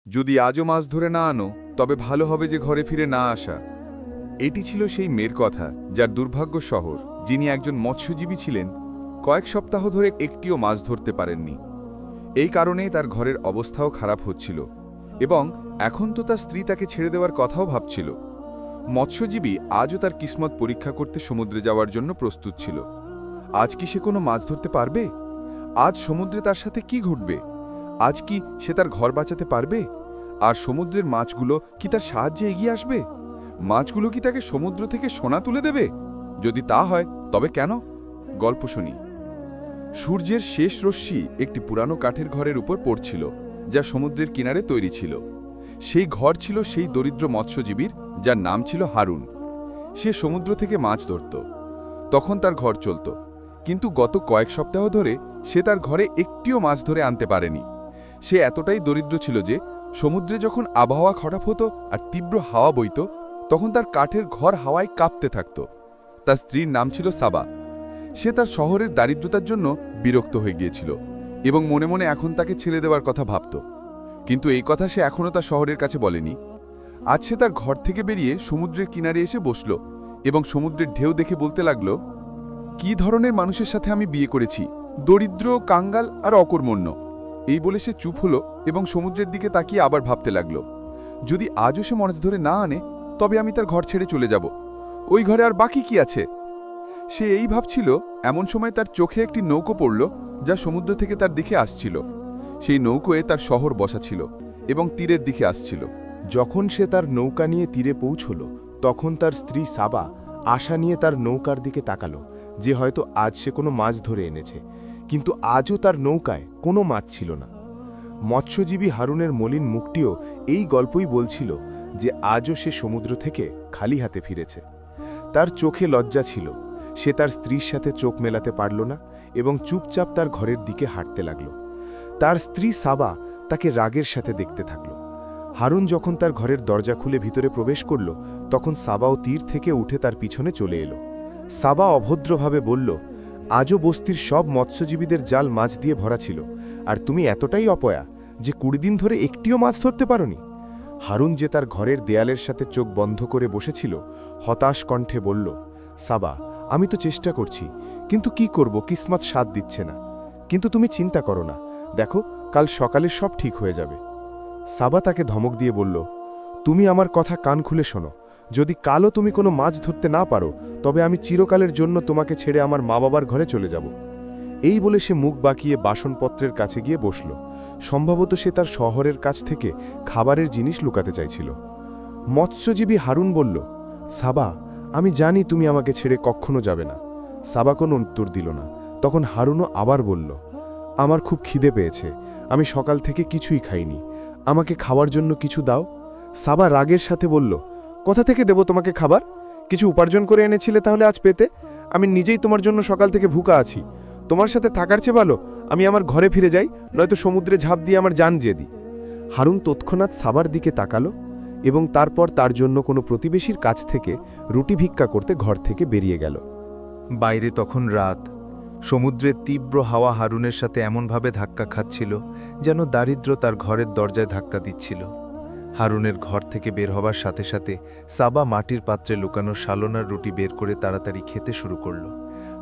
যদি আজও মাছ ধরে না আনো তবে ভালো হবে যে ঘরে ফিরে না আসা। এটি ছিল সেই মেয়ের কথা, যার দুর্ভাগ্য শহর, যিনি একজন মৎস্যজীবী ছিলেন, কয়েক সপ্তাহ ধরে একটিও মাছ ধরতে পারেননি। এই কারণেই তার ঘরের অবস্থাও খারাপ হচ্ছিল, এবং এখন তো তার স্ত্রী তাকে ছেড়ে দেওয়ার কথাও ভাবছিল। মৎস্যজীবী আজও তার কিসমত পরীক্ষা করতে সমুদ্রে যাওয়ার জন্য প্রস্তুত ছিল। আজ কি সে কোনো মাছ ধরতে পারবে? আজ সমুদ্রে তার সাথে কি ঘটবে? আজ কি সে তার ঘর বাঁচাতে পারবে? আর সমুদ্রের মাছগুলো কি তার সাহায্যে এগিয়ে আসবে? মাছগুলো কি তাকে সমুদ্র থেকে সোনা তুলে দেবে? যদি তা হয় তবে কেন? গল্প শুনি। সূর্যের শেষ রশ্মি একটি পুরানো কাঠের ঘরের উপর পড়ছিল, যা সমুদ্রের কিনারে তৈরি ছিল। সেই ঘর ছিল সেই দরিদ্র মৎস্যজীবীর, যার নাম ছিল হারুন। সে সমুদ্র থেকে মাছ ধরত, তখন তার ঘর চলত। কিন্তু গত কয়েক সপ্তাহ ধরে সে তার ঘরে একটিও মাছ ধরে আনতে পারেনি। সে এতটাই দরিদ্র ছিল যে সমুদ্রে যখন আবহাওয়া খারাপ হতো আর তীব্র হাওয়া বইত, তখন তার কাঠের ঘর হাওয়ায় কাঁপতে থাকত। তার স্ত্রীর নাম ছিল সাবা। সে তার শহরের দারিদ্রতার জন্য বিরক্ত হয়ে গিয়েছিল এবং মনে মনে এখন তাকে ছেড়ে দেওয়ার কথা ভাবত। কিন্তু এই কথা সে এখনও তার শহরের কাছে বলেনি। আজ সে তার ঘর থেকে বেরিয়ে সমুদ্রের কিনারে এসে বসল এবং সমুদ্রের ঢেউ দেখে বলতে লাগল, কি ধরনের মানুষের সাথে আমি বিয়ে করেছি, দরিদ্র, কাঙ্গাল আর অকর্মণ্য। এই বলে সে চুপ হলো এবং সমুদ্রের দিকে তাকিয়ে আবার ভাবতে লাগল, যদি আজও সে মাছ ধরে না আনে তবে আমি তার ঘর ছেড়ে চলে যাব। ওই ঘরে আর বাকি কি আছে? সে এই ভাবছিল, এমন সময় তার চোখে একটি নৌকো পড়ল, যা সমুদ্র থেকে তার দিকে আসছিল। সেই নৌকোয় তার শহর বসা ছিল এবং তীরের দিকে আসছিল। যখন সে তার নৌকা নিয়ে তীরে পৌঁছল, তখন তার স্ত্রী সাবা আশা নিয়ে তার নৌকার দিকে তাকালো, যে হয়তো আজ সে কোনো মাছ ধরে এনেছে। কিন্তু আজও তার নৌকায় কোনো মাছ ছিল না। মৎস্যজীবী হারুনের মলিন মুখটিও এই গল্পই বলছিল যে আজও সে সমুদ্র থেকে খালি হাতে ফিরেছে। তার চোখে লজ্জা ছিল, সে তার স্ত্রীর সাথে চোখ মেলাতে পারল না এবং চুপচাপ তার ঘরের দিকে হাঁটতে লাগল। তার স্ত্রী সাবা তাকে রাগের সাথে দেখতে থাকল। হারুন যখন তার ঘরের দরজা খুলে ভিতরে প্রবেশ করল, তখন সাবাও তীর থেকে উঠে তার পিছনে চলে এলো। সাবা অভদ্রভাবে বলল, আজও বস্তির সব মৎস্যজীবীদের জাল মাছ দিয়ে ভরা ছিল, আর তুমি এতটাই অপয়া যে 20 দিন ধরে একটিও মাছ ধরতে পারোনি। হারুন, যে তার ঘরের দেয়ালের সাথে চোখ বন্ধ করে বসেছিল, হতাশ কণ্ঠে বলল, সাবা, আমি তো চেষ্টা করছি, কিন্তু কি করব, কিসমত সাথ দিচ্ছে না। কিন্তু তুমি চিন্তা করো না, দেখো, কাল সকালে সব ঠিক হয়ে যাবে। সাবা তাকে ধমক দিয়ে বলল, তুমি আমার কথা কান খুলে শোনো, যদি কালও তুমি কোনো মাছ ধরতে না পারো তবে আমি চিরকালের জন্য তোমাকে ছেড়ে আমার মা বাবার ঘরে চলে যাব। এই বলে সে মুখ বাঁকিয়ে বাসনপত্রের কাছে গিয়ে বসল। সম্ভবত সে তার শহরের কাছ থেকে খাবারের জিনিস লুকাতে চাইছিল। মৎস্যজীবী হারুন বলল, সাবা, আমি জানি তুমি আমাকে ছেড়ে কখনো যাবে না। সাবা কোনো উত্তর দিল না। তখন হারুনও আবার বলল, আমার খুব খিদে পেয়েছে, আমি সকাল থেকে কিছুই খাইনি, আমাকে খাওয়ার জন্য কিছু দাও। সাবা রাগের সাথে বলল, কোথা থেকে দেব তোমাকে খাবার? কিছু উপার্জন করে এনেছিলে তাহলে আজ পেতে। আমি নিজেই তোমার জন্য সকাল থেকে ভুকা আছি। তোমার সাথে থাকার চেয়ে ভালো আমি আমার ঘরে ফিরে যাই, নয়তো সমুদ্রে ঝাঁপ দিয়ে আমার জান দিয়ে দিই। হারুন তৎক্ষণাৎ সাবার দিকে তাকালো এবং তারপর তার জন্য কোনো প্রতিবেশীর কাছ থেকে রুটি ভিক্ষা করতে ঘর থেকে বেরিয়ে গেল। বাইরে তখন রাত। সমুদ্রের তীব্র হাওয়া হারুনের সাথে এমনভাবে ধাক্কা খাচ্ছিল যেন দারিদ্র তার ঘরের দরজায় ধাক্কা দিচ্ছিল। হারুনের ঘর থেকে বের হবার সাথে সাথে সাবা মাটির পাত্রে লুকানো সালোনার রুটি বের করে তাড়াতাড়ি খেতে শুরু করল।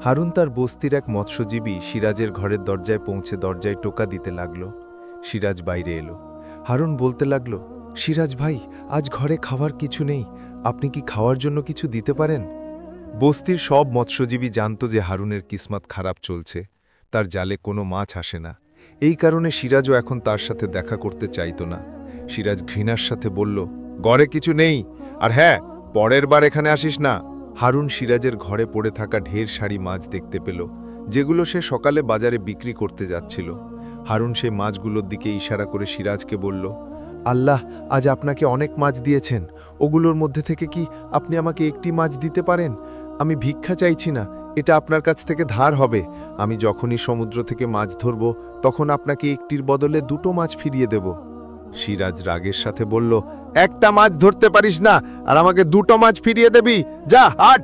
হারুন তার বস্তির এক মৎস্যজীবী সিরাজের ঘরের দরজায় পৌঁছে দরজায় টোকা দিতে লাগল। সিরাজ বাইরে এলো। হারুন বলতে লাগল, সিরাজ ভাই, আজ ঘরে খাওয়ার কিছু নেই, আপনি কি খাওয়ার জন্য কিছু দিতে পারেন? বস্তির সব মৎস্যজীবী জানত যে হারুনের কিসমত খারাপ চলছে, তার জালে কোনো মাছ আসে না। এই কারণে সিরাজও এখন তার সাথে দেখা করতে চাইত না। সিরাজ ঘৃণার সাথে বলল, ঘরে কিছু নেই, আর হ্যাঁ, পরের বার এখানে আসিস না। হারুন সিরাজের ঘরে পড়ে থাকা ঢের সারি মাছ দেখতে পেল, যেগুলো সে সকালে বাজারে বিক্রি করতে যাচ্ছিল। হারুন সেই মাছগুলোর দিকে ইশারা করে সিরাজকে বলল, আল্লাহ আজ আপনাকে অনেক মাছ দিয়েছেন, ওগুলোর মধ্যে থেকে কি আপনি আমাকে একটি মাছ দিতে পারেন? আমি ভিক্ষা চাইছি না, এটা আপনার কাছ থেকে ধার হবে। আমি যখনই সমুদ্র থেকে মাছ ধরব তখন আপনাকে একটির বদলে 2টো মাছ ফিরিয়ে দেব। সিরাজ রাগের সাথে বলল, একটা মাছ ধরতে পারিস না আর আমাকে 2টো মাছ ফিরিয়ে দেবি, যা হাট।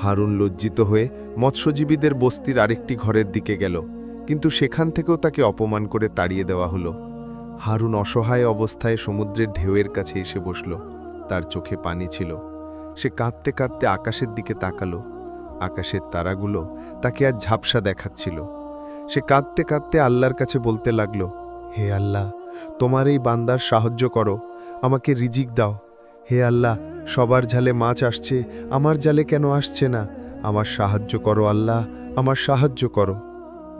হারুন লজ্জিত হয়ে মৎস্যজীবীদের বস্তির আরেকটি ঘরের দিকে গেল, কিন্তু সেখান থেকেও তাকে অপমান করে তাড়িয়ে দেওয়া হলো। হারুন অসহায় অবস্থায় সমুদ্রের ঢেউয়ের কাছে এসে বসল। তার চোখে পানি ছিল। সে কাঁদতে কাঁদতে আকাশের দিকে তাকালো। আকাশের তারাগুলো তাকে আজ ঝাপসা দেখাচ্ছিল। সে কাঁদতে কাঁদতে আল্লাহর কাছে বলতে লাগল, হে আল্লাহ, তোমার এই বান্দার সাহায্য করো, আমাকে রিজিক দাও। হে আল্লাহ, সবার জালে মাছ আসছে, আমার জালে কেন আসছে না? আমার সাহায্য করো আল্লাহ, আমার সাহায্য করো।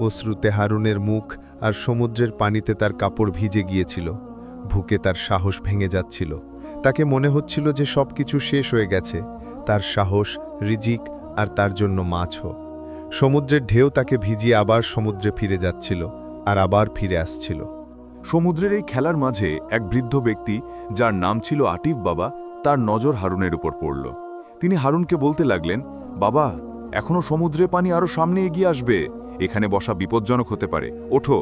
অশ্রুতে হারুনের মুখ আর সমুদ্রের পানিতে তার কাপড় ভিজে গিয়েছিল। ভুকে তার সাহস ভেঙে যাচ্ছিল। তাকে মনে হচ্ছিল যে সবকিছু শেষ হয়ে গেছে, তার সাহস, রিজিক আর তার জন্য মাছও। সমুদ্রের ঢেউ তাকে ভিজিয়ে আবার সমুদ্রে ফিরে যাচ্ছিল আর আবার ফিরে আসছিল। সমুদ্রের এই খেলার মাঝে এক বৃদ্ধ ব্যক্তি, যার নাম ছিল আটিফ বাবা, তার নজর হারুনের উপর পড়ল। তিনি হারুনকে বলতে লাগলেন, বাবা, এখনো সমুদ্রে পানি আরো সামনে এগিয়ে আসবে, এখানে বসা বিপজ্জনক হতে পারে, ওঠো।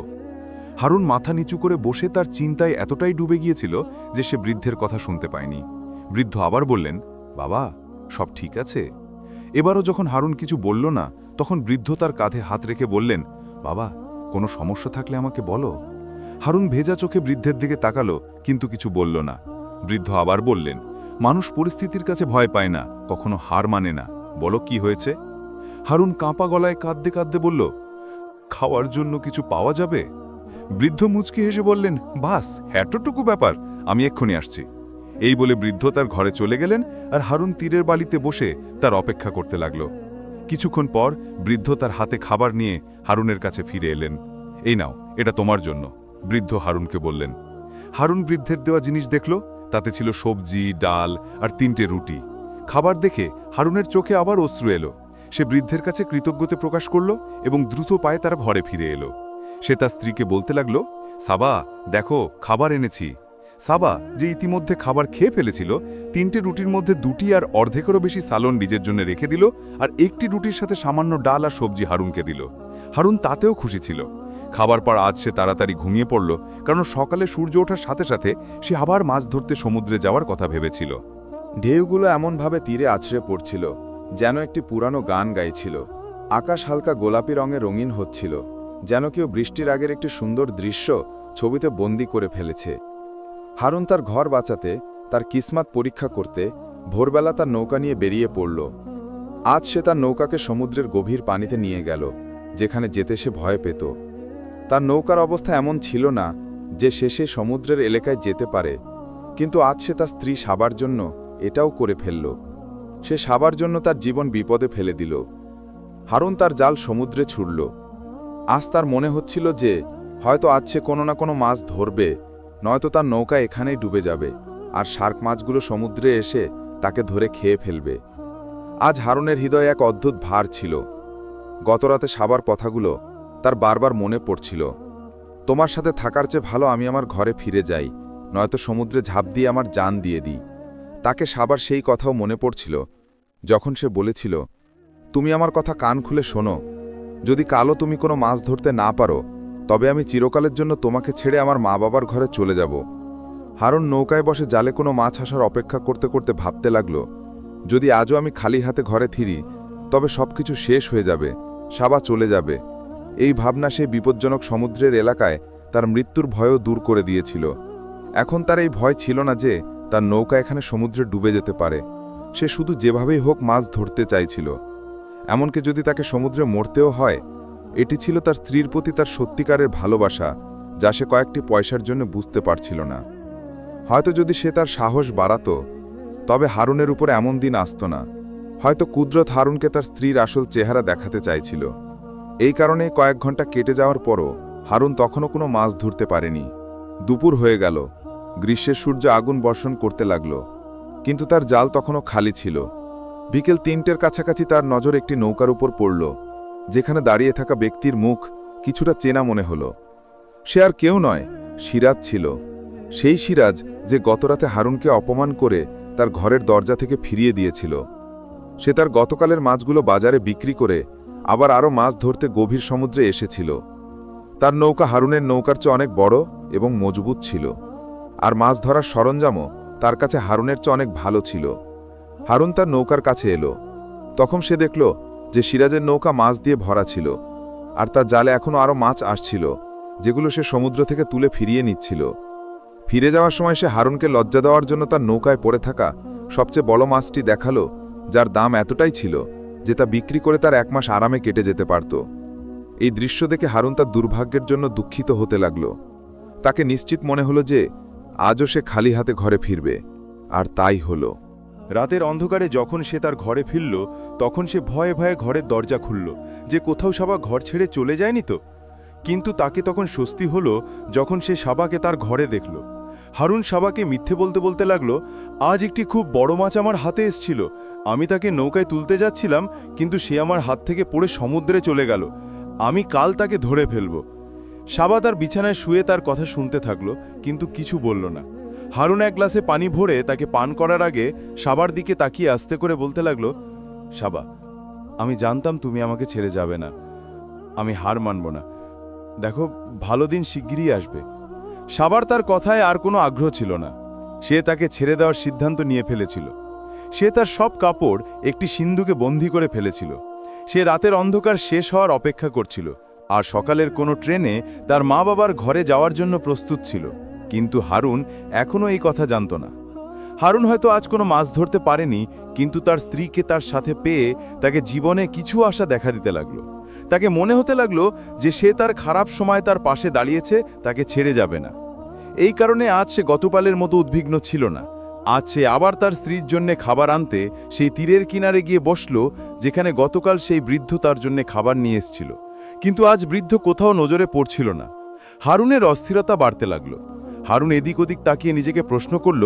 হারুন মাথা নিচু করে বসে তার চিন্তায় এতটাই ডুবে গিয়েছিল যে সে বৃদ্ধের কথা শুনতে পায়নি। বৃদ্ধ আবার বললেন, বাবা, সব ঠিক আছে। এবারও যখন হারুন কিছু বলল না, তখন বৃদ্ধ তার কাঁধে হাত রেখে বললেন, বাবা, কোনো সমস্যা থাকলে আমাকে বলো। হারুন ভেজা চোখে বৃদ্ধের দিকে তাকালো, কিন্তু কিছু বলল না। বৃদ্ধ আবার বললেন, মানুষ পরিস্থিতির কাছে ভয় পায় না, কখনো হার মানে না, বলো কি হয়েছে। হারুন কাঁপা গলায় কাঁদতে কাঁদতে বলল, খাওয়ার জন্য কিছু পাওয়া যাবে? বৃদ্ধ মুচকি হেসে বললেন, বাস, এতটুকু ব্যাপার, আমি এক্ষুনি আসছি। এই বলে বৃদ্ধ তার ঘরে চলে গেলেন আর হারুন তীরের বালিতে বসে তার অপেক্ষা করতে লাগল। কিছুক্ষণ পর বৃদ্ধ তার হাতে খাবার নিয়ে হারুনের কাছে ফিরে এলেন। এই নাও, এটা তোমার জন্য, বৃদ্ধ হারুনকে বললেন। হারুন বৃদ্ধের দেওয়া জিনিস দেখল, তাতে ছিল সবজি, ডাল আর 3টে রুটি। খাবার দেখে হারুনের চোখে আবার অশ্রু এলো। সে বৃদ্ধের কাছে কৃতজ্ঞতা প্রকাশ করল এবং দ্রুত পায়ে তারা ঘরে ফিরে এলো। সে তার স্ত্রীকে বলতে লাগল, সাবা, দেখো, খাবার এনেছি। সাবা, যে ইতিমধ্যে খাবার খেয়ে ফেলেছিল, 3টে রুটির মধ্যে 2টি আর অর্ধেকেরও বেশি সালন নিজের জন্য রেখে দিল, আর 1টি রুটির সাথে সামান্য ডাল আর সবজি হারুনকে দিল। হারুন তাতেও খুশি ছিল। খাবার পর আজ সে তাড়াতাড়ি ঘুমিয়ে পড়ল, কারণ সকালে সূর্য ওঠার সাথে সাথে সে আবার মাছ ধরতে সমুদ্রে যাওয়ার কথা ভেবেছিল। ঢেউগুলো এমনভাবে তীরে আছড়ে পড়ছিল যেন একটি পুরানো গান গাইছিল। আকাশ হালকা গোলাপি রঙে রঙিন হচ্ছিল, যেন কেউ বৃষ্টির আগের একটি সুন্দর দৃশ্য ছবিতে বন্দি করে ফেলেছে। হারুন তার ঘর বাঁচাতে, তার কিসমত পরীক্ষা করতে ভোরবেলা তার নৌকা নিয়ে বেরিয়ে পড়ল। আজ সে তার নৌকাকে সমুদ্রের গভীর পানিতে নিয়ে গেল, যেখানে যেতে সে ভয় পেত। তার নৌকার অবস্থা এমন ছিল না যে শেষে সমুদ্রের এলাকায় যেতে পারে, কিন্তু আজ সে তার স্ত্রী সাবার জন্য এটাও করে ফেলল। সে সাবার জন্য তার জীবন বিপদে ফেলে দিল। হারুন তার জাল সমুদ্রে ছুড়ল। আজ তার মনে হচ্ছিল যে হয়তো আজ সে কোনো না কোনো মাছ ধরবে, নয়তো তার নৌকা এখানেই ডুবে যাবে আর শার্ক মাছগুলো সমুদ্রে এসে তাকে ধরে খেয়ে ফেলবে। আজ হারুনের হৃদয়ে এক অদ্ভুত ভার ছিল। গতরাতে সাবার কথাগুলো তার বারবার মনে পড়ছিল। তোমার সাথে থাকার চেয়ে ভালো আমি আমার ঘরে ফিরে যাই, নয়তো সমুদ্রে ঝাঁপ দিয়ে আমার জান দিয়ে দিই। তাকে সাবার সেই কথাও মনে পড়ছিল যখন সে বলেছিল, তুমি আমার কথা কান খুলে শোনো, যদি কালও তুমি কোনো মাছ ধরতে না পারো, তবে আমি চিরকালের জন্য তোমাকে ছেড়ে আমার মা বাবার ঘরে চলে যাব। হারুন নৌকায় বসে জালে কোনো মাছ আসার অপেক্ষা করতে করতে ভাবতে লাগল, যদি আজও আমি খালি হাতে ঘরে ফিরি, তবে সবকিছু শেষ হয়ে যাবে, সাবা চলে যাবে। এই ভাবনা সেই বিপজ্জনক সমুদ্রের এলাকায় তার মৃত্যুর ভয়ও দূর করে দিয়েছিল। এখন তার এই ভয় ছিল না যে তার নৌকা এখানে সমুদ্রে ডুবে যেতে পারে। সে শুধু যেভাবেই হোক মাছ ধরতে চাইছিল। এমনকি যদি তাকে সমুদ্রে মরতেও হয়, এটি ছিল তার স্ত্রীর প্রতি তার সত্যিকারের ভালোবাসা, যা সে কয়েকটি পয়সার জন্য বুঝতে পারছিল না। হয়তো যদি সে তার সাহস বাড়াত, তবে হারুনের উপর এমন দিন আসত না। হয়তো কুদরত হারুনকে তার স্ত্রীর আসল চেহারা দেখাতে চাইছিল। এই কারণে কয়েক ঘন্টা কেটে যাওয়ার পরও হারুন তখনও কোনো মাছ ধরতে পারেনি। দুপুর হয়ে গেল, গ্রীষ্মের সূর্য আগুন বর্ষণ করতে লাগল, কিন্তু তার জাল তখনও খালি ছিল। বিকেল 3টের কাছাকাছি তার নজর একটি নৌকার উপর পড়ল, যেখানে দাঁড়িয়ে থাকা ব্যক্তির মুখ কিছুটা চেনা মনে হল। সে আর কেউ নয়, সিরাজ ছিল। সেই সিরাজ যে গতরাতে হারুনকে অপমান করে তার ঘরের দরজা থেকে ফিরিয়ে দিয়েছিল। সে তার গতকালের মাছগুলো বাজারে বিক্রি করে আবার আরও মাছ ধরতে গভীর সমুদ্রে এসেছিল। তার নৌকা হারুনের নৌকার চেয়ে অনেক বড় এবং মজবুত ছিল, আর মাছ ধরার সরঞ্জামও তার কাছে হারুনের চেয়ে অনেক ভালো ছিল। হারুন তার নৌকার কাছে এলো। তখন সে দেখল যে সিরাজের নৌকা মাছ দিয়ে ভরা ছিল, আর তার জালে এখনও আরও মাছ আসছিল। যেগুলো সে সমুদ্র থেকে তুলে ফিরিয়ে নিচ্ছিল। ফিরে যাওয়ার সময় সে হারুনকে লজ্জা দেওয়ার জন্য তার নৌকায় পড়ে থাকা সবচেয়ে বড় মাছটি দেখালো, যার দাম এতটাই ছিল যে তা বিক্রি করে তার 1 মাস আরামে কেটে যেতে পারত। এই দৃশ্য দেখে হারুন তার দুর্ভাগ্যের জন্য দুঃখিত হতে লাগল। তাকে নিশ্চিত মনে হলো যে আজও সে খালি হাতে ঘরে ফিরবে, আর তাই হলো। রাতের অন্ধকারে যখন সে তার ঘরে ফিরল, তখন সে ভয়ে ভয়ে ঘরের দরজা খুলল যে কোথাও সাবা ঘর ছেড়ে চলে যায়নি তো। কিন্তু তাকে তখন স্বস্তি হলো যখন সে সাবাকে তার ঘরে দেখল। হারুন সাবাকে মিথ্যে বলতে বলতে লাগলো, আজ একটি খুব বড় মাছ আমার হাতে এসছিল, আমি তাকে নৌকায় তুলতে যাচ্ছিলাম, কিন্তু সে আমার হাত থেকে পড়ে সমুদ্রে চলে গেল, আমি কাল তাকে ধরে ফেলব। সাবা তার বিছানায় শুয়ে তার কথা শুনতে থাকলো, কিন্তু কিছু বলল না। হারুন 1 গ্লাসে পানি ভরে তাকে পান করার আগে সাবার দিকে তাকিয়ে আস্তে করে বলতে লাগলো, সাবা, আমি জানতাম তুমি আমাকে ছেড়ে যাবে না, আমি হার মানব না, দেখো ভালো দিন শিগগিরই আসবে। সাবার তার কথায় আর কোনো আগ্রহ ছিল না। সে তাকে ছেড়ে দেওয়ার সিদ্ধান্ত নিয়ে ফেলেছিল। সে তার সব কাপড় একটি সিন্ধুকে বন্দী করে ফেলেছিল। সে রাতের অন্ধকার শেষ হওয়ার অপেক্ষা করছিল, আর সকালের কোনো ট্রেনে তার মা বাবার ঘরে যাওয়ার জন্য প্রস্তুত ছিল। কিন্তু হারুন এখনও এই কথা জানত না। হারুন হয়তো আজ কোনো মাছ ধরতে পারেনি, কিন্তু তার স্ত্রীকে তার সাথে পেয়ে তাকে জীবনে কিছু আশা দেখা দিতে লাগলো। তাকে মনে হতে লাগলো যে সে তার খারাপ সময় তার পাশে দাঁড়িয়েছে, তাকে ছেড়ে যাবে না। এই কারণে আজ সে গতকালের মতো উদ্বিগ্ন ছিল না। আজ সে আবার তার স্ত্রীর জন্য খাবার আনতে সেই তীরের কিনারে গিয়ে বসল, যেখানে গতকাল সেই বৃদ্ধ তার জন্য খাবার নিয়ে এসেছিল। কিন্তু আজ বৃদ্ধ কোথাও নজরে পড়ছিল না। হারুনের অস্থিরতা বাড়তে লাগলো। হারুন এদিক ওদিক তাকিয়ে নিজেকে প্রশ্ন করল,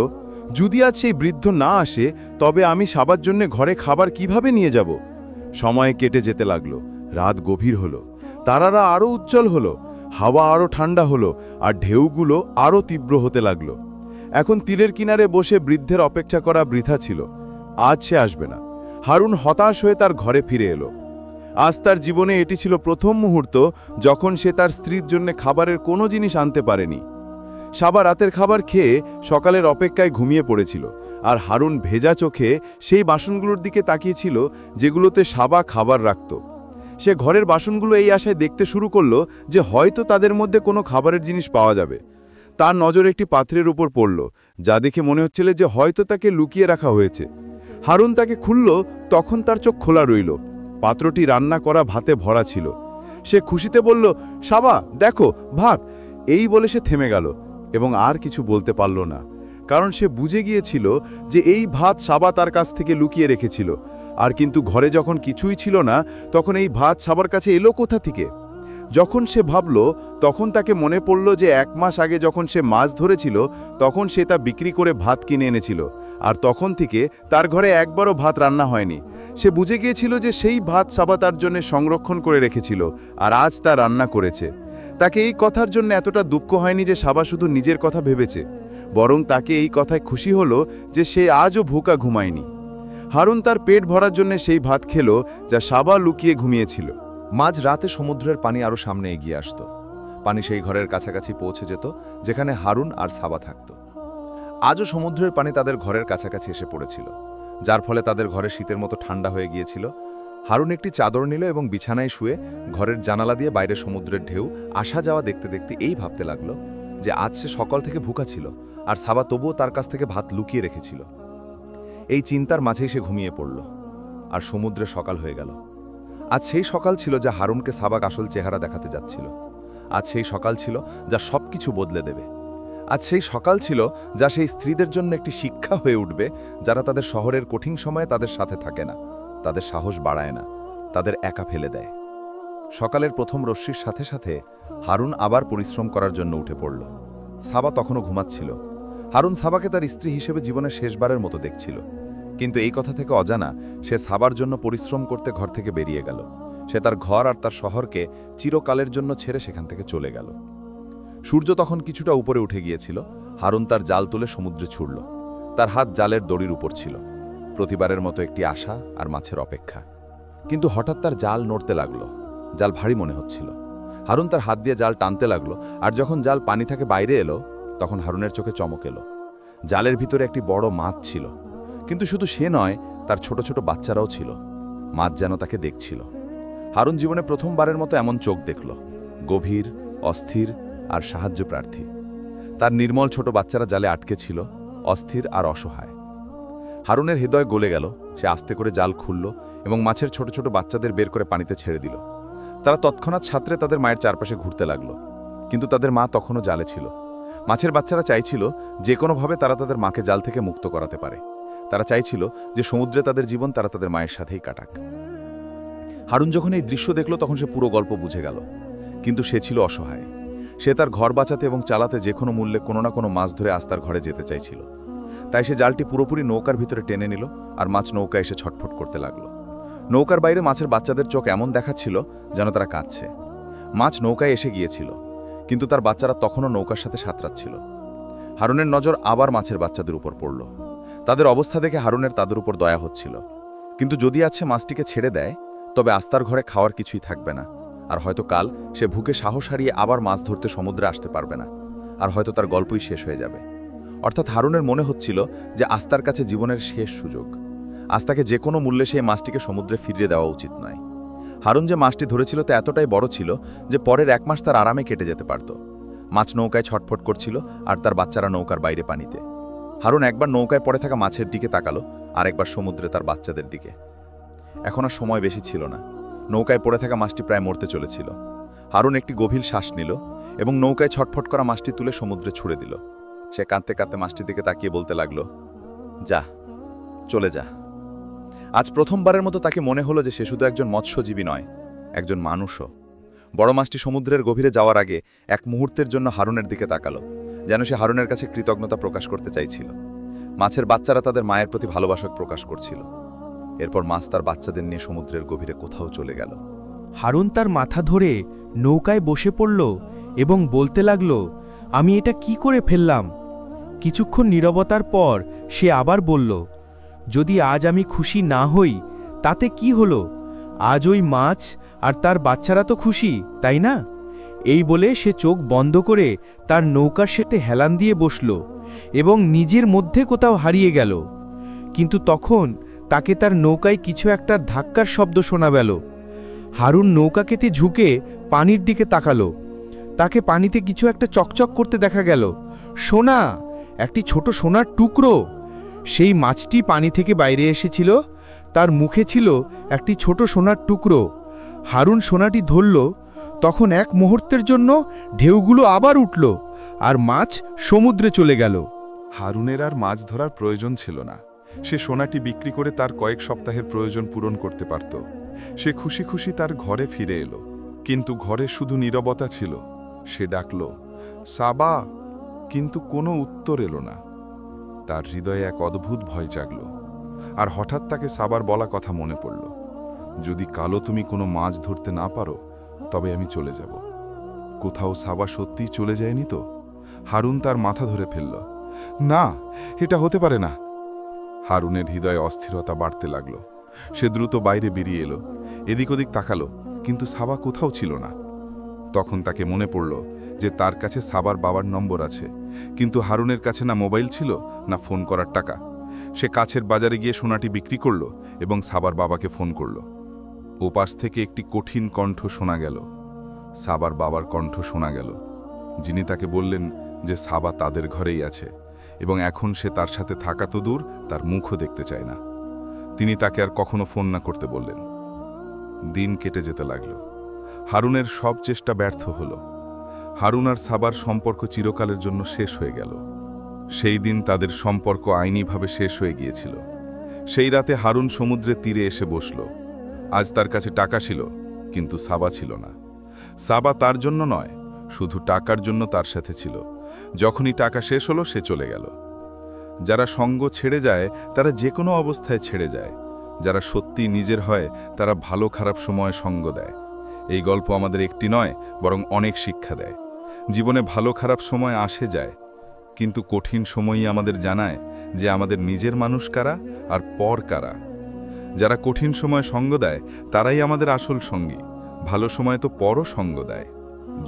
যদি আজ সেই বৃদ্ধ না আসে, তবে আমি সাবার জন্য ঘরে খাবার কিভাবে নিয়ে যাব? সময় কেটে যেতে লাগলো। রাত গভীর হলো, তারারা আরও উজ্জ্বল হলো, হাওয়া আরও ঠান্ডা হলো, আর ঢেউগুলো আরও তীব্র হতে লাগলো। এখন তীরের কিনারে বসে বৃদ্ধের অপেক্ষা করা বৃথা ছিল। আজ সে আসবে না। হারুন হতাশ হয়ে তার ঘরে ফিরে এলো। আজ তার জীবনে এটি ছিল প্রথম মুহূর্ত যখন সে তার স্ত্রীর জন্য খাবারের কোনো জিনিস আনতে পারেনি। সাবা রাতের খাবার খেয়ে সকালের অপেক্ষায় ঘুমিয়ে পড়েছিল, আর হারুন ভেজা চোখে সেই বাসনগুলোর দিকে তাকিয়েছিল যেগুলোতে সাবা খাবার রাখত। সে ঘরের বাসনগুলো এই আশায় দেখতে শুরু করলো যে হয়তো তাদের মধ্যে কোনো খাবারের জিনিস পাওয়া যাবে। তার নজর একটি পাত্রের উপর পড়ল, যা দেখে মনে হচ্ছিল যে হয়তো তাকে লুকিয়ে রাখা হয়েছে। হারুন তাকে খুলল, তখন তার চোখ খোলা রইল। পাত্রটি রান্না করা ভাতে ভরা ছিল। সে খুশিতে বলল, সাবা দেখো ভাত। এই বলে সে থেমে গেল এবং আর কিছু বলতে পারল না, কারণ সে বুঝে গিয়েছিল যে এই ভাত সাবা তার কাছ থেকে লুকিয়ে রেখেছিল। আর কিন্তু ঘরে যখন কিছুই ছিল না, তখন এই ভাত সাবার কাছে এলো কোথা থেকে? যখন সে ভাবল, তখন তাকে মনে পড়ল যে 1 মাস আগে যখন সে মাছ ধরেছিল, তখন সে তা বিক্রি করে ভাত কিনে এনেছিল, আর তখন থেকে তার ঘরে একবারও ভাত রান্না হয়নি। সে বুঝে গিয়েছিল যে সেই ভাত সাবা তার জন্য সংরক্ষণ করে রেখেছিল, আর আজ তা রান্না করেছে। তাকে এই কথার জন্য এতটা দুঃখ হয়নি যে সাবা শুধু নিজের কথা ভেবেছে, বরং তাকে এই কথায় খুশি হলো যে সে আজও ভুকা ঘুমায়নি। হারুন তার পেট ভরার জন্য সেই ভাত খেল যা সাবা লুকিয়ে ঘুমিয়েছিল। মাঝ রাতে সমুদ্রের পানি আরও সামনে এগিয়ে আসত। পানি সেই ঘরের কাছাকাছি পৌঁছে যেত যেখানে হারুন আর সাবা থাকত। আজও সমুদ্রের পানি তাদের ঘরের কাছাকাছি এসে পড়েছিল, যার ফলে তাদের ঘরে শীতের মতো ঠান্ডা হয়ে গিয়েছিল। হারুন একটি চাদর নিল এবং বিছানায় শুয়ে ঘরের জানালা দিয়ে বাইরে সমুদ্রের ঢেউ আসা যাওয়া দেখতে দেখতে এই ভাবতে লাগলো যে আজ সে সকাল থেকে ভুকা ছিল, আর সাবা তবুও তার কাছ থেকে ভাত লুকিয়ে রেখেছিল। এই চিন্তার মাঝেই সে ঘুমিয়ে পড়ল, আর সমুদ্রে সকাল হয়ে গেল। আজ সেই সকাল ছিল যা হারুনকে সাবাক আসল চেহারা দেখাতে যাচ্ছিল। আজ সেই সকাল ছিল যা সবকিছু বদলে দেবে। আজ সেই সকাল ছিল যা সেই স্ত্রীদের জন্য একটি শিক্ষা হয়ে উঠবে, যারা তাদের শহরের কঠিন সময়ে তাদের সাথে থাকে না, তাদের সাহস বাড়ায় না, তাদের একা ফেলে দেয়। সকালের প্রথম রশ্মির সাথে সাথে হারুন আবার পরিশ্রম করার জন্য উঠে পড়ল। সাবা তখনও ঘুমাচ্ছিল। হারুন সাবাকে তার স্ত্রী হিসেবে জীবনের শেষবারের মতো দেখছিল, কিন্তু এই কথা থেকে অজানা সে সাবার জন্য পরিশ্রম করতে ঘর থেকে বেরিয়ে গেল। সে তার ঘর আর তার শহরকে চিরকালের জন্য ছেড়ে সেখান থেকে চলে গেল। সূর্য তখন কিছুটা উপরে উঠে গিয়েছিল। হারুন তার জাল তুলে সমুদ্রে ছুড়ল। তার হাত জালের দড়ির উপর ছিল, প্রতিবারের মতো একটি আশা আর মাছের অপেক্ষা। কিন্তু হঠাৎ তার জাল নড়তে লাগলো। জাল ভারী মনে হচ্ছিল। হারুন তার হাত দিয়ে জাল টানতে লাগলো, আর যখন জাল পানি থেকে বাইরে এলো, তখন হারুনের চোখে চমক এলো। জালের ভিতরে একটি বড় মাছ ছিল, কিন্তু শুধু সে নয়, তার ছোট ছোট বাচ্চারাও ছিল। মাছ যেন তাকে দেখছিল। হারুন জীবনে প্রথমবারের মতো এমন চোখ দেখল, গভীর, অস্থির আর সাহায্য প্রার্থী। তার নির্মল ছোট বাচ্চারা জালে আটকে ছিল, অস্থির আর অসহায়। হারুনের হৃদয় গলে গেল। সে আস্তে করে জাল খুলল এবং মাছের ছোট ছোট বাচ্চাদের বের করে পানিতে ছেড়ে দিল। তারা তৎক্ষণাৎ সাঁতরে তাদের মায়ের চারপাশে ঘুরতে লাগলো, কিন্তু তাদের মা তখনও জালে ছিল। মাছের বাচ্চারা চাইছিল যে কোনোভাবে তারা তাদের মাকে জাল থেকে মুক্ত করাতে পারে। তারা চাইছিল যে সমুদ্রে তাদের জীবন তারা তাদের মায়ের সাথেই কাটাক। হারুন যখন এই দৃশ্য দেখল তখন সে পুরো গল্প বুঝে গেল, কিন্তু সে ছিল অসহায়। সে তার ঘর বাঁচাতে এবং চালাতে যে কোনো মূল্যে কোনো না কোনো মাছ ধরে আস্তার ঘরে যেতে চাইছিল। তাই সে জালটি পুরোপুরি নৌকার ভিতরে টেনে নিল আর মাছ নৌকা এসে ছটফট করতে লাগলো। নৌকার বাইরে মাছের বাচ্চাদের চোখ এমন দেখাচ্ছিল যেন তারা কাঁদছে। মাছ নৌকায় এসে গিয়েছিল, কিন্তু তার বাচ্চারা তখনও নৌকার সাথে সাঁতরাচ্ছিল। হারুনের নজর আবার মাছের বাচ্চাদের উপর পড়ল। তাদের অবস্থা দেখে হারুনের তাদের উপর দয়া হচ্ছিল। কিন্তু যদি আছে মাছটিকে ছেড়ে দেয়, তবে আস্তার ঘরে খাওয়ার কিছুই থাকবে না, আর হয়তো কাল সে ভুকে সাহস হারিয়ে আবার মাছ ধরতে সমুদ্রে আসতে পারবে না, আর হয়তো তার গল্পই শেষ হয়ে যাবে। অর্থাৎ হারুনের মনে হচ্ছিল যে আস্তার কাছে জীবনের শেষ সুযোগ। আস্তাকে যে কোনো মূল্যে সেই মাছটিকে সমুদ্রে ফিরিয়ে দেওয়া উচিত নয়। হারুন যে মাছটি ধরেছিল তা এতটাই বড় ছিল যে পরের 1 মাস তার আরামে কেটে যেতে পারত। মাছ নৌকায় ছটফট করছিল আর তার বাচ্চারা নৌকার বাইরে পানিতে। হারুন একবার নৌকায় পড়ে থাকা মাছের দিকে তাকালো, আর একবার সমুদ্রে তার বাচ্চাদের দিকে। এখন আর সময় বেশি ছিল না। নৌকায় পড়ে থাকা মাছটি প্রায় মরতে চলেছিল। হারুন একটি গভীর শ্বাস নিল এবং নৌকায় ছটফট করা মাছটি তুলে সমুদ্রে ছুড়ে দিল। সে কাঁদতে কাঁদতে মাছটির দিকে তাকিয়ে বলতে লাগলো, যা, চলে যা। আজ প্রথমবারের মতো তাকে মনে হলো যে সে শুধু একজন মৎস্যজীবী নয়, একজন মানুষও। বড় মাছটি সমুদ্রের গভীরে যাওয়ার আগে এক মুহূর্তের জন্য হারুনের দিকে তাকালো, যেন সে হারুনের কাছে কৃতজ্ঞতা প্রকাশ করতে চাইছিল। মাছের বাচ্চারা তাদের মায়ের প্রতি ভালোবাসা প্রকাশ করছিল। এরপর মাছ তার বাচ্চাদের নিয়ে সমুদ্রের গভীরে কোথাও চলে গেল। হারুন তার মাথা ধরে নৌকায় বসে পড়ল এবং বলতে লাগল, আমি এটা কি করে ফেললাম? কিছুক্ষণ নীরবতার পর সে আবার বলল, যদি আজ আমি খুশি না হই তাতে কি হলো? আজ ওই মাছ আর তার বাচ্চারা তো খুশি, তাই না? এই বলে সে চোখ বন্ধ করে তার নৌকার সাথে হেলান দিয়ে বসল এবং নিজের মধ্যে কোথাও হারিয়ে গেল। কিন্তু তখন তাকে তার নৌকায় কিছু একটা ধাক্কার শব্দ শোনা গেল। হারুন নৌকাকেতে ঝুঁকে পানির দিকে তাকালো। তাকে পানিতে কিছু একটা চকচক করতে দেখা গেল। সোনা, একটি ছোট সোনার টুকরো। সেই মাছটি পানি থেকে বাইরে এসেছিল। তার মুখে ছিল একটি ছোট সোনার টুকরো। হারুন সোনাটি ধরল। তখন এক মুহূর্তের জন্য ঢেউগুলো আবার উঠল আর মাছ সমুদ্রে চলে গেল। হারুনের আর মাছ ধরার প্রয়োজন ছিল না। সে সোনাটি বিক্রি করে তার কয়েক সপ্তাহের প্রয়োজন পূরণ করতে পারত। সে খুশি খুশি তার ঘরে ফিরে এলো, কিন্তু ঘরে শুধু নীরবতা ছিল। সে ডাকল, সাবা, কিন্তু কোনো উত্তর এলো না। তার হৃদয়ে এক অদ্ভুত ভয় জাগল, আর হঠাৎ তাকে সাবার বলা কথা মনে পড়ল, যদি কালো তুমি কোনো মাছ ধরতে না পারো তবে আমি চলে যাব। কোথাও সাবা সত্যিই চলে যায়নি তো? হারুন তার মাথা ধরে ফেলল। না, এটা হতে পারে না। হারুনের হৃদয়ে অস্থিরতা বাড়তে লাগল। সে দ্রুত বাইরে বেরিয়ে এলো, এদিক ওদিক তাকালো, কিন্তু সাবা কোথাও ছিল না। তখন তাকে মনে পড়ল যে তার কাছে সাবার বাবার নম্বর আছে, কিন্তু হারুনের কাছে না মোবাইল ছিল না ফোন করার টাকা। সে কাছের বাজারে গিয়ে সোনাটি বিক্রি করল এবং সাবার বাবাকে ফোন করল। ওপাশ থেকে একটি কঠিন কণ্ঠ শোনা গেল। সাবার বাবার কণ্ঠ শোনা গেল, যিনি তাকে বললেন যে সাবা তাদের ঘরেই আছে এবং এখন সে তার সাথে থাকা তো দূর, তার মুখও দেখতে চায় না। তিনি তাকে আর কখনো ফোন না করতে বললেন। দিন কেটে যেতে লাগল। হারুনের সব চেষ্টা ব্যর্থ হল। হারুন আর সাবার সম্পর্ক চিরকালের জন্য শেষ হয়ে গেল। সেই দিন তাদের সম্পর্ক আইনিভাবে শেষ হয়ে গিয়েছিল। সেই রাতে হারুন সমুদ্রের তীরে এসে বসল। আজ তার কাছে টাকা ছিল, কিন্তু সাবা ছিল না। সাবা তার জন্য নয়, শুধু টাকার জন্য তার সাথে ছিল। যখনই টাকা শেষ হলো সে চলে গেল। যারা সঙ্গ ছেড়ে যায় তারা যে কোনো অবস্থায় ছেড়ে যায়। যারা সত্যি নিজের হয় তারা ভালো খারাপ সময়ে সঙ্গ দেয়। এই গল্প আমাদের একটি নয়, বরং অনেক শিক্ষা দেয়। জীবনে ভালো খারাপ সময় আসে যায়, কিন্তু কঠিন সময়ই আমাদের জানায় যে আমাদের নিজের মানুষ কারা আর পর কারা। যারা কঠিন সময় সঙ্গ দেয় তারাই আমাদের আসল সঙ্গী। ভালো সময় তো পরও সঙ্গ দেয়।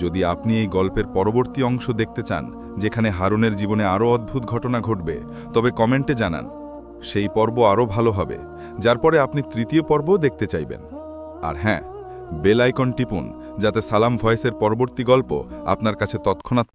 যদি আপনি এই গল্পের পরবর্তী অংশ দেখতে চান, যেখানে হারুনের জীবনে আরও অদ্ভুত ঘটনা ঘটবে, তবে কমেন্টে জানান। সেই পর্ব আরও ভালো হবে, যার পরে আপনি তৃতীয় পর্বও দেখতে চাইবেন। আর হ্যাঁ, বেল আইকন টিপুন, যাতে সালাম ভয়েসের পরবর্তী গল্প আপনার কাছে তৎক্ষণাৎ